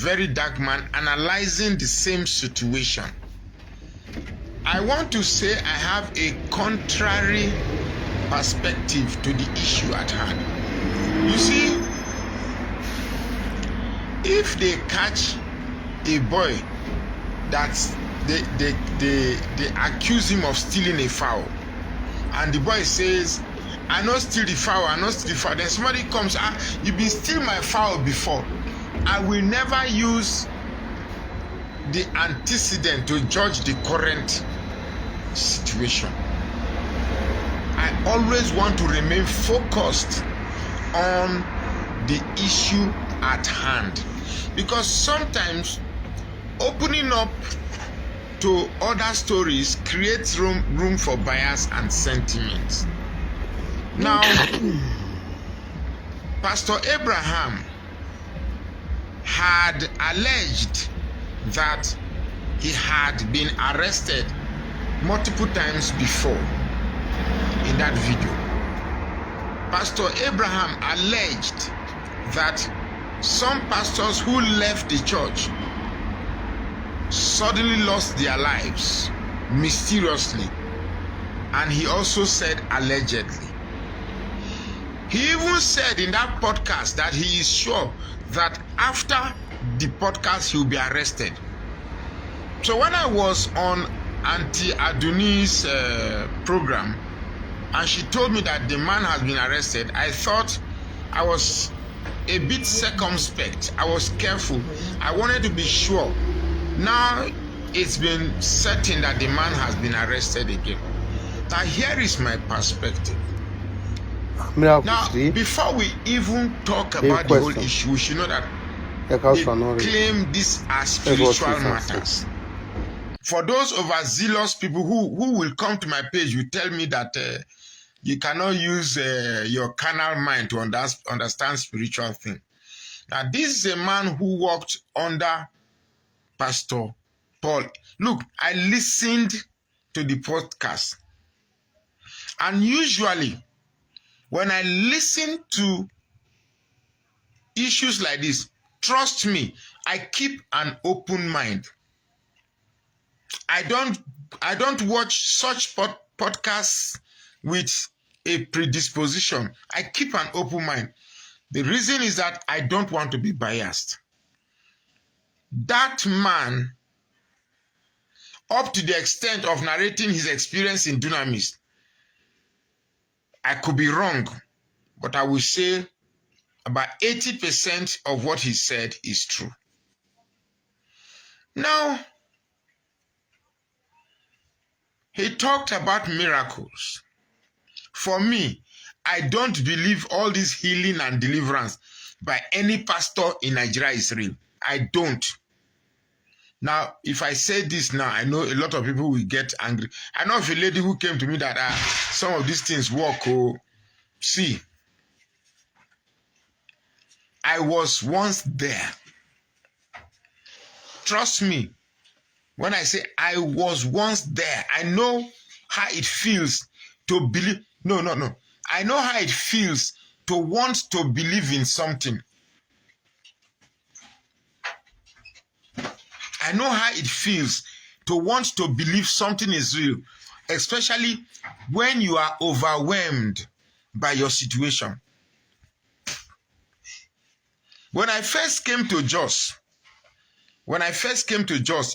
very dark man analyzing the same situation. I want to say I have a contrary perspective to the issue at hand. You see, if they catch a boy that they accuse him of stealing a fowl, and the boy says, I not steal the fowl, I not steal the fowl. Then somebody comes, you've been stealing my fowl before. I will never use the antecedent to judge the current situation. I always want to remain focused on the issue at hand, because sometimes opening up to other stories creates room for bias and sentiments. Now, Pastor Abraham had alleged that he had been arrested multiple times before in that video. Pastor Abraham alleged that some pastors who left the church suddenly lost their lives mysteriously, and he also said allegedly. He even said in that podcast that he is sure that after the podcast he will be arrested. So when I was on Auntie Aduni's program and she told me that the man has been arrested, I thought, I was a bit circumspect. I was careful. I wanted to be sure. Now it's been certain that the man has been arrested again. Now here is my perspective. Now, before we even talk about the whole issue, we should know that they claim these are spiritual matters. For those overzealous people who will come to my page, you tell me that you cannot use your carnal mind to understand spiritual things. Now, this is a man who worked under Pastor Paul. Look, I listened to the podcast, and usually when I listen to issues like this, trust me, I keep an open mind. I don't watch such podcasts with a predisposition. I keep an open mind. The reason is that I don't want to be biased. That man, up to the extent of narrating his experience in Dunamis, I could be wrong, but I will say about 80% of what he said is true. Now, he talked about miracles. For me, I don't believe all this healing and deliverance by any pastor in Nigeria is real. I don't. Now, if I say this now, I know a lot of people will get angry. I know of a lady who came to me that some of these things work. Oh, see, I was once there. Trust me, when I say I was once there, I know how it feels to believe. No. I know how it feels to want to believe in something. I know how it feels to want to believe something is real, especially when you are overwhelmed by your situation. When I first came to Jos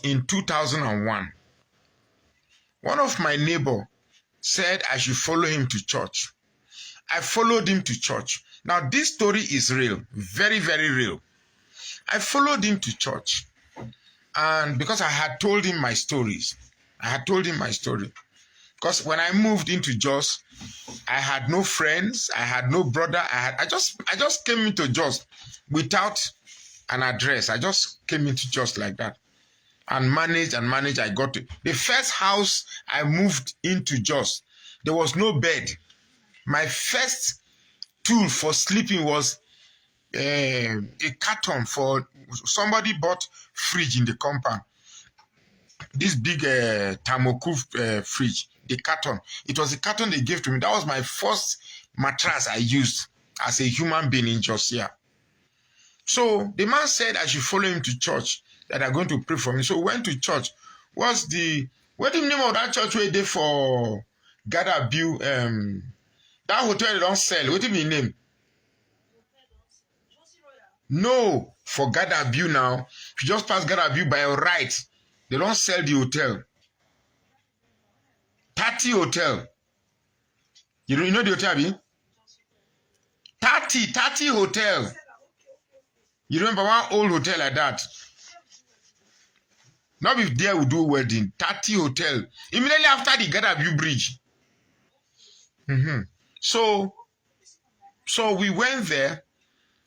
in 2001, one of my neighbors said I should follow him to church. I followed him to church. Now, this story is real, very, very real. I followed him to church. And because I had told him my stories, because when I moved into Jos, I had no friends, I had no brother, I just came into Jos without an address. I just came into Jos like that, and managed. I got to the first house I moved into Jos. There was no bed. My first tool for sleeping was a carton for somebody bought fridge in the compound. This big thermocool fridge, the carton. It was a carton they gave to me. That was my first mattress I used as a human being in Jos here. So the man said I should follow him to church, that are going to pray for me. So we went to church. What the name of that church where they for Gather View? That hotel they don't sell. What do you name? No, for Gather View now. If you just pass Gather View by your right, they don't sell the hotel. 30 Hotel. You know the hotel, be? 30 Hotel. You remember one old hotel like that? Not if there we do wedding. 30 Hotel. Immediately after the Gather View Bridge. So we went there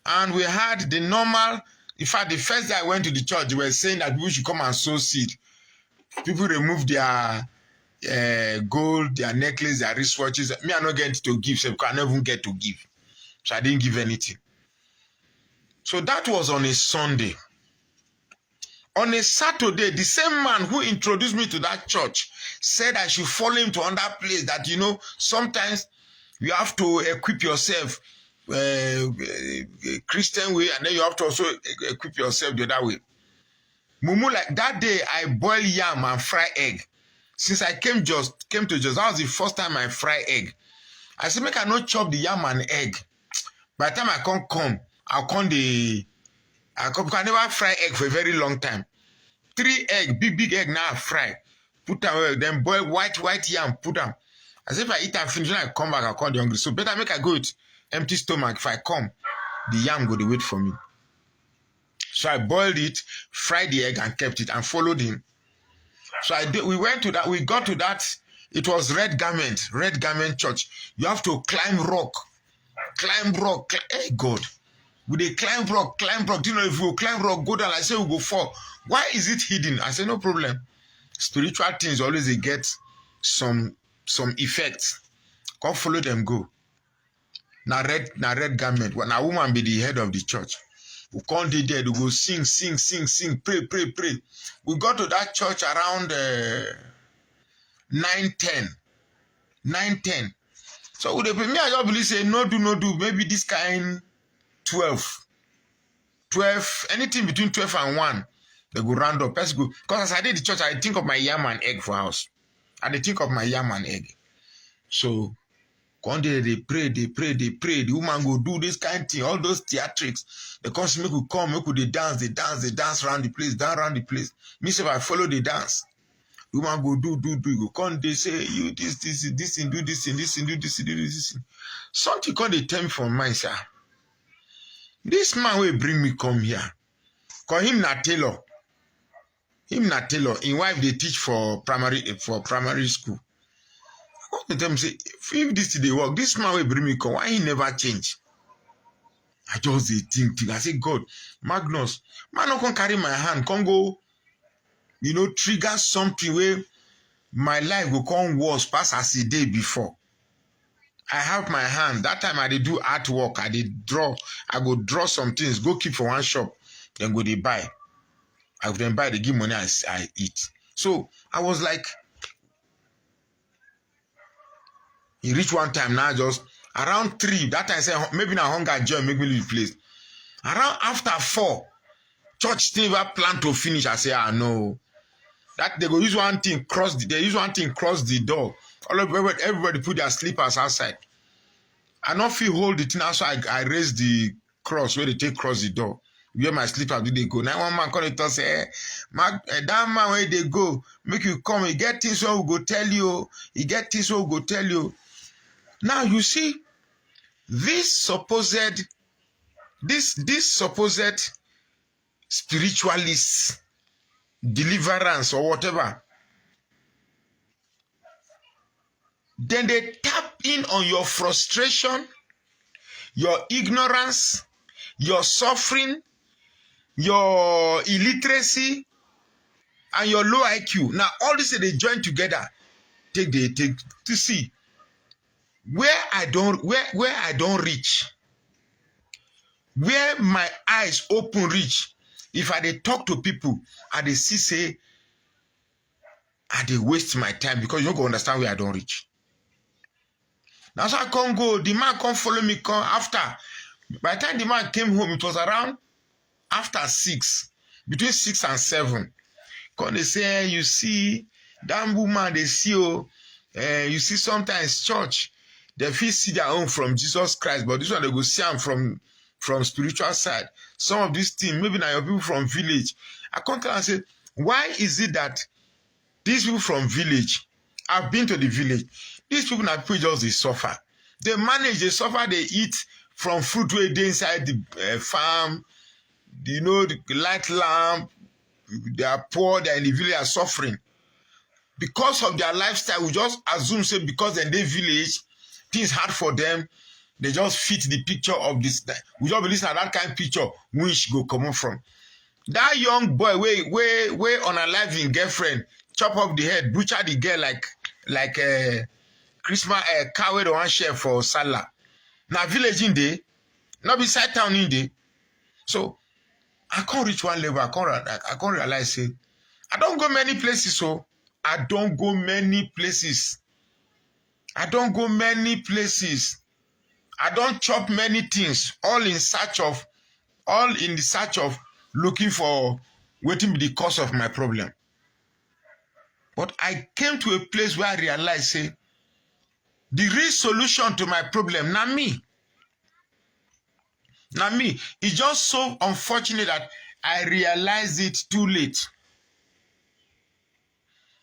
and we had the normal. In fact, the first day I went to the church, they were saying that we should come and sow seed. People remove their gold, their necklace, their wristwatches. Me, I'm not getting to give, so I never even get to give. So I didn't give anything. So that was on a Sunday. On a Saturday, the same man who introduced me to that church said I should follow him to another place, that, sometimes you have to equip yourself Christian way, and then you have to also equip yourself the other way. Mumu, like that day, I boiled yam and fry egg. Since I came to Jos, that was the first time I fry egg. I said, make I not chop the yam and egg. By the time I come, I never fry egg for a very long time. 3 egg, big egg now fry. Put them, then boil white yam, put them. As if I eat and finish, when I come back, I'll come hungry. So better make I go with empty stomach. If I come, the yam go to wait for me. So I boiled it, fried the egg, and kept it, and followed him. So we went to that. We got to that. It was Red Garment Church. You have to climb rock. Hey God, we they climb rock. Do you know if you climb rock, go down? I say we go fall. Why is it hidden? I say no problem. Spiritual things always they get some effects. Come follow them, go. Now red garment. When a woman be the head of the church, we come there, they go sing, pray. We got to that church around 9:10. So with the me, I just believe say no do. Maybe this kind 12, anything between 12 and 1, they go round up. Let's go. Because as I did the church, I think of my yam and egg for house. So one day they pray. The woman go do this kind of thing, all those theatrics. The customer make we dance around the place, Me say I follow the dance. The woman go do. Go come, they say you this, and do this, and do this. Something come they tell me from my side. This man will bring me come here. Call him na tailor. Him wife they teach for primary school. All the time say, if this they work, this man will bring me come. Why he never change? I just think. I say, God, Magnus, man not can carry my hand, can go, trigger something where my life will come worse past as the day before. I have my hand. That time I did do artwork. I did draw. I go draw some things, go keep for one shop, then go they buy. I would then buy, they give money, I eat. So I was like, he reached one time now, just around 3. That time I said, maybe now hunger joy make me leave the place. Around after 4, church still never plan to finish. I say, no. That they go use one thing cross the door. Everybody put their slippers outside. I not feel hold the thing outside. I raise the cross where they take cross the door. Where my slippers do they go? Now one man call it and say, that man where they go, make you come. He get things what we go tell you. Now you see, this supposed spiritualist deliverance or whatever, then they tap in on your frustration, your ignorance, your suffering, your illiteracy, and your low IQ. Now all this they join together, take to see where I don't reach, where my eyes open reach. If I dey talk to people, I dey see say I dey waste my time because you don't go understand where I don't reach. Now so I can't go. The man come follow me. Come after. By the time the man came home, it was around after 6, between 6 and 7, come they say, you see, that woman they see, you see sometimes church, they feel see their own from Jesus Christ, but this one they go see them from spiritual side. Some of these things, maybe now your people from village. I come to and say, why is it that these people from village, I've been to the village, these people now people just they suffer. They manage, they suffer, they eat from fruit where they inside the farm, you know, the light lamp, they are poor, they are in the village, are suffering. Because of their lifestyle, we just assume, say, because in their village, things hard for them, they just fit the picture of this. We just believe that kind of picture, which go come from. That young boy, way on a living girlfriend, chop up the head, butcher the girl like a Christmas cow with one share for Salah. Now village in there, not beside town in there. So I can't reach one level. I can't realize it. I don't go many places, so I don't go many places. I don't go many places. I don't chop many things. All in the search of looking for waiting be the cause of my problem. But I came to a place where I realized, say, the real solution to my problem, not me. Not me. It's just so unfortunate that I realized it too late.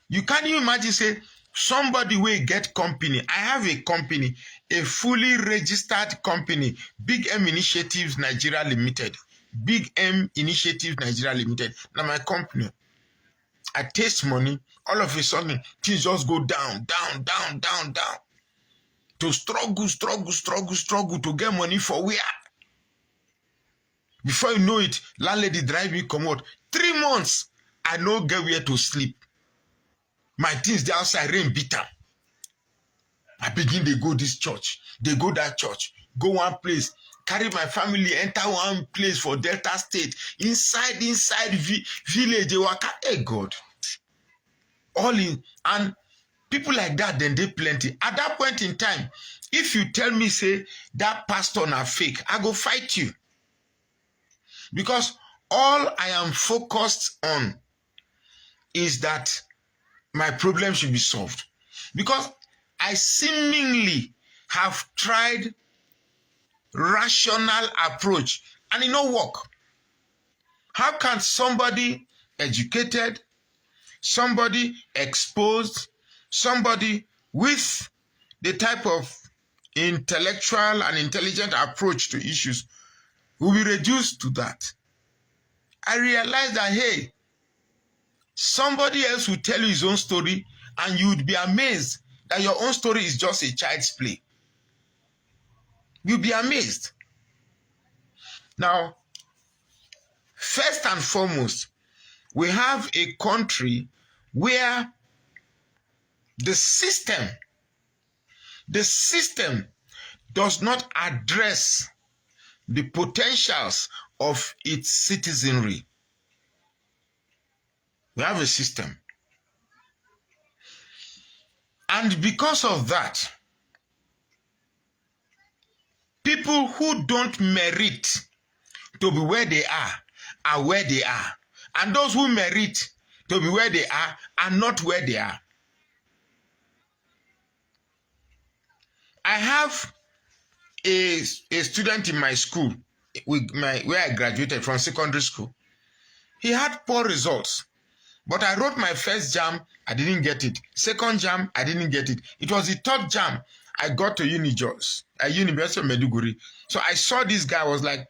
You can't even imagine, say, somebody will get company. I have a company, a fully registered company, Big M Initiatives Nigeria Limited. Big M Initiatives Nigeria Limited. Now my company, I taste money, all of a sudden, things just go down. To struggle to get money for where? Before you know it, landlady drive me come out. 3 months, I no get where to sleep. My things dey outside, rain beat am. I begin they go this church, they go that church, go one place, carry my family, enter one place for Delta State, inside village, they waka. Hey God. All in, and people like that, then they plenty. At that point in time, if you tell me, say, that pastor na fake, I go fight you. Because all I am focused on is that my problem should be solved. Because I seemingly have tried rational approach and it no work. How can somebody educated, somebody exposed, somebody with the type of intellectual and intelligent approach to issues will be reduced to that? I realized that, hey, somebody else will tell you his own story and you would be amazed that your own story is just a child's play. You'll be amazed. Now, first and foremost, we have a country where the system does not address the potentials of its citizenry. We have a system. And because of that, people who don't merit to be where they are where they are. And those who merit to be where they are not where they are. I have a student in my school, where I graduated from secondary school. He had poor results. But I wrote my first JAMB, I didn't get it. Second JAMB, I didn't get it. It was the third JAMB I got to University of Maiduguri. So I saw this guy, I was like,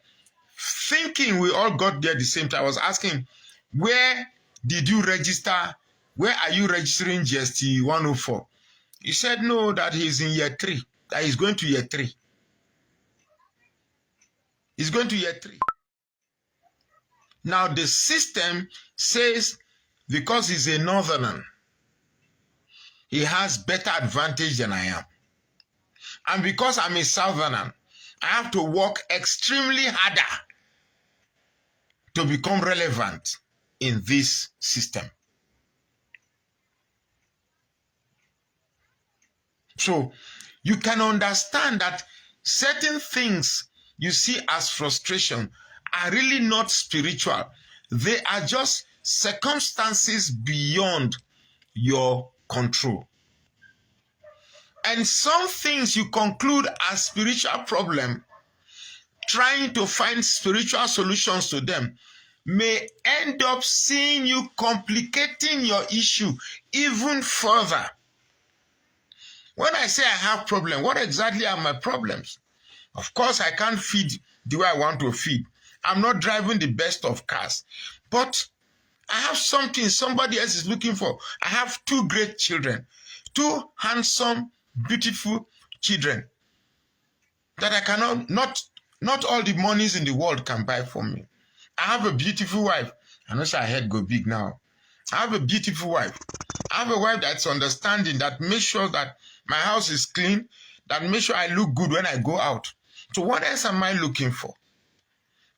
thinking we all got there at the same time. I was asking, where did you register? Where are you registering GST 104? He said, no, that he's in year 3. That he's going to year 3. He's going to year 3. Now the system says, because he's a northerner, he has better advantage than I am. And because I'm a southerner, I have to work extremely harder to become relevant in this system. So you can understand that certain things you see as frustration are really not spiritual. They are just circumstances beyond your control. And some things you conclude as spiritual problem, trying to find spiritual solutions to them, may end up seeing you complicating your issue even further. When I say I have problems, what exactly are my problems? Of course, I can't feed the way I want to feed. I'm not driving the best of cars. But I have something somebody else is looking for. I have 2 great children, 2 handsome, beautiful children that I cannot, not all the monies in the world can buy for me. I have a beautiful wife. I know my head go big now. I have a beautiful wife. I have a wife that's understanding, that makes sure that my house is clean, that makes sure I look good when I go out. So what else am I looking for?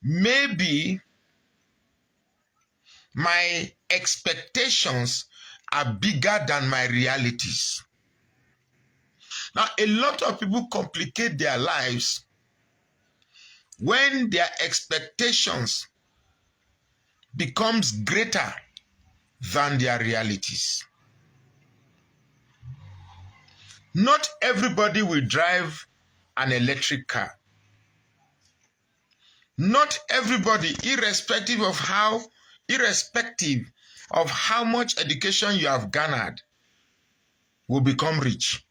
Maybe my expectations are bigger than my realities. Now, a lot of people complicate their lives when their expectations becomes greater than their realities. Not everybody will drive an electric car. Not everybody, irrespective of how much education you have garnered, will become rich.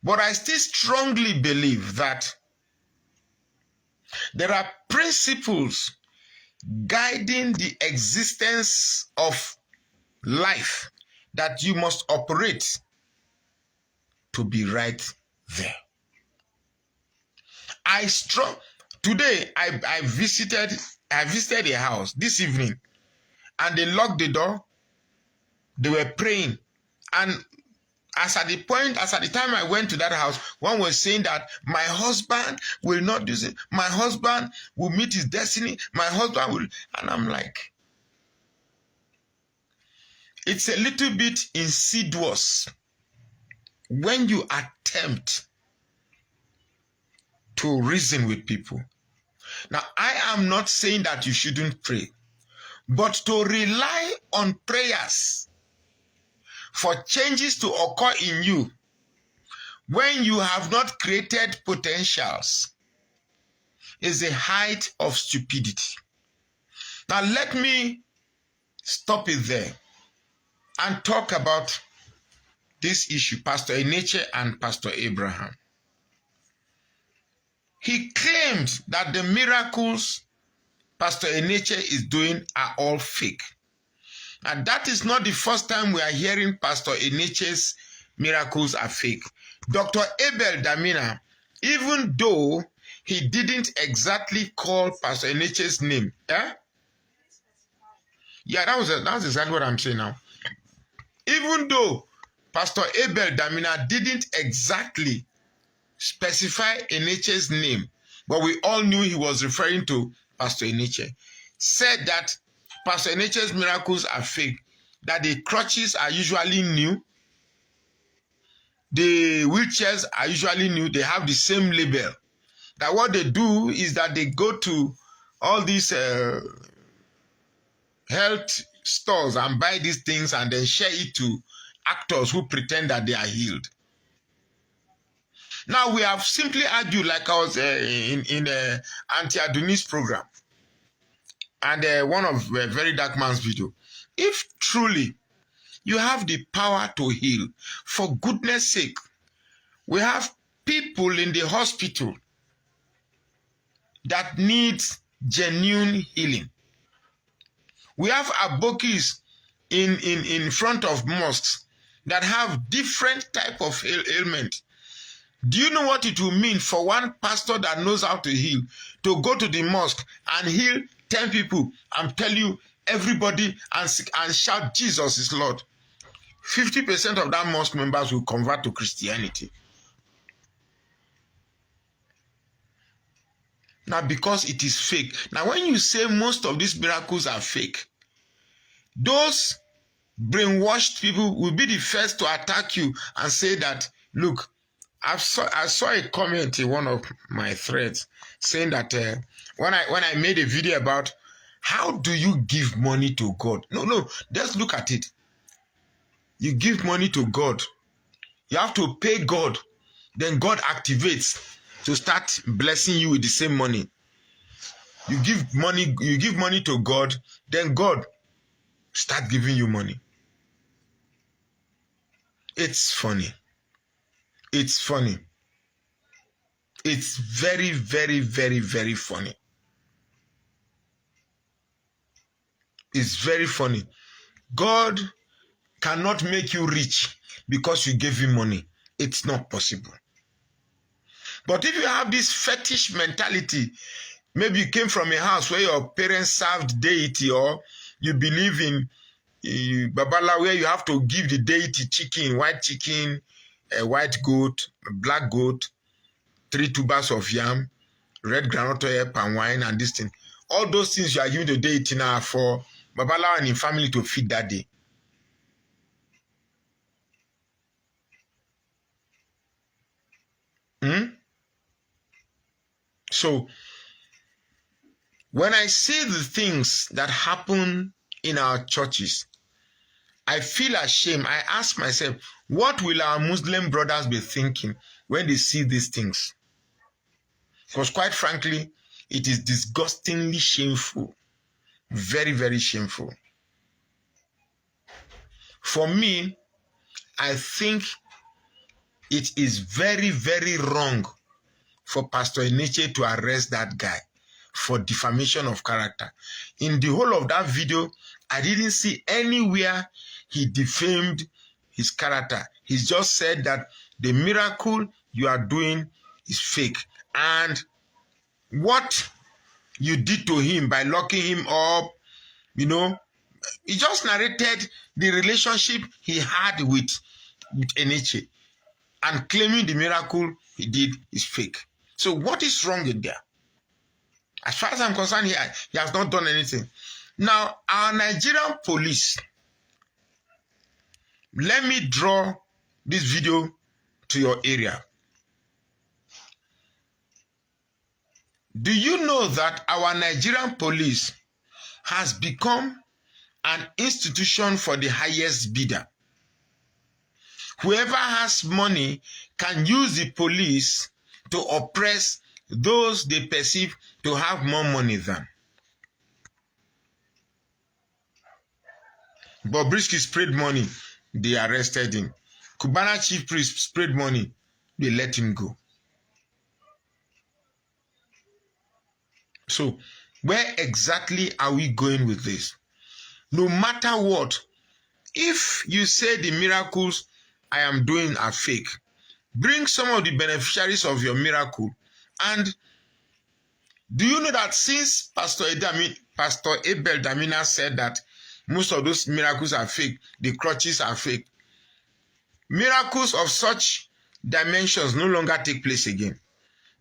But I still strongly believe that there are principles guiding the existence of life that you must operate to be right there. Today I visited a house this evening, and they locked the door. They were praying, and as at the time I went to that house, one was saying that my husband will not do it. My husband will meet his destiny. My husband will, and I'm like, it's a little bit insidious when you attempt to reason with people. Now, I am not saying that you shouldn't pray, but to rely on prayers for changes to occur in you when you have not created potentials is a height of stupidity. Now, let me stop it there and talk about this issue, Pastor Enenche and Pastor Abraham. He claimed that the miracles Pastor Enenche is doing are all fake. And that is not the first time we are hearing Pastor Enenche's miracles are fake. Dr. Abel Damina, even though he didn't exactly call Pastor Enenche's name, yeah, that's exactly what I'm saying now. Even though Pastor Abel Damina didn't exactly specify Enenche's name, but we all knew he was referring to Pastor Enenche, said that Pastor Enenche's miracles are fake, that the crutches are usually new, the wheelchairs are usually new, they have the same label, that what they do is that they go to all these health stores and buy these things and then share it to actors who pretend that they are healed. Now, we have simply argued, like I was in Auntie Aduni's program and one of Very Dark Man's video. If truly you have the power to heal, for goodness sake, we have people in the hospital that need genuine healing. We have abokis in front of mosques that have different type of ailment. Do you know what it will mean for one pastor that knows how to heal to go to the mosque and heal 10 people and tell you everybody and shout Jesus is Lord? 50% of that mosque members will convert to Christianity. Now, because it is fake. Now, when you say most of these miracles are fake, those brainwashed people will be the first to attack you and say that, look, I saw a comment in one of my threads saying that when I made a video about how do you give money to God. No, just look at it. You give money to God. You have to pay God. Then God activates to start blessing you with the same money. You give money to God, then God start giving you money. It's funny. It's funny. It's very, very, very, very funny. It's very funny. God cannot make you rich because you gave him money. It's not possible. But if you have this fetish mentality, maybe you came from a house where your parents served deity, or you believe in Babala, where you have to give the deity chicken, a white goat, black goat, 3 tubers of yam, red groundnut oil, palm wine, and this thing. All those things you are giving the deity now for Babala and his family to feed that day. So, when I see the things that happen in our churches, I feel ashamed. I ask myself, what will our Muslim brothers be thinking when they see these things? Because quite frankly, it is disgustingly shameful. Very, very shameful. For me, I think it is very, very wrong for Pastor Enenche to arrest that guy for defamation of character. In the whole of that video, I didn't see anywhere he defamed his character. He just said that the miracle you are doing is fake. And what you did to him by locking him up, he just narrated the relationship he had with Enenche and claiming the miracle he did is fake. So what is wrong in there? As far as I'm concerned, he has not done anything. Now, our Nigerian police, let me draw this video to your area. Do you know that our Nigerian police has become an institution for the highest bidder? Whoever has money can use the police to oppress those they perceive to have more money than. Bobrisky sprayed money, they arrested him. Cubana chief priest sprayed money, they let him go. So, where exactly are we going with this? No matter what, if you say the miracles I am doing are fake, bring some of the beneficiaries of your miracle. And do you know that since Pastor Abel Damina said that most of those miracles are fake, the crutches are fake, miracles of such dimensions no longer take place again.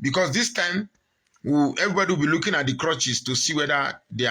Because this time, everybody will be looking at the crutches to see whether they are